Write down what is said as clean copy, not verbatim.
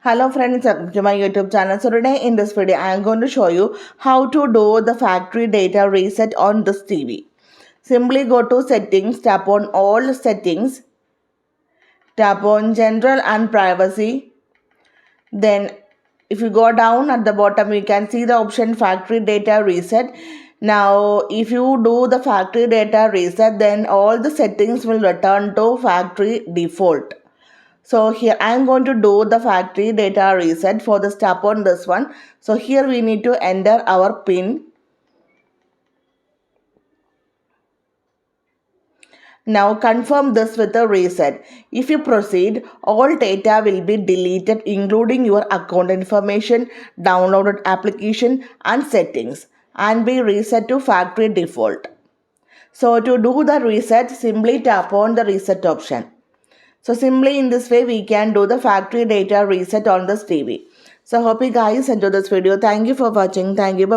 Hello friends, welcome to my YouTube channel. So today in this video, I am going to show you how to do the factory data reset on this TV. Simply go to settings, tap on all settings, tap on general and privacy. Then if you go down at the bottom, you can see the option factory data reset. Now if you do the factory data reset, then all the settings will return to factory default. So here I am going to do the factory data reset. For the step on this one, so here we need to enter our PIN. Now confirm this with a reset. If you proceed, all data will be deleted including your account information, downloaded application and settings, and be reset to factory default. So to do the reset, simply tap on the reset option. So simply in this way we can do the factory data reset on this TV. So hope you guys enjoy this video. Thank you for watching. Thank you. Bye.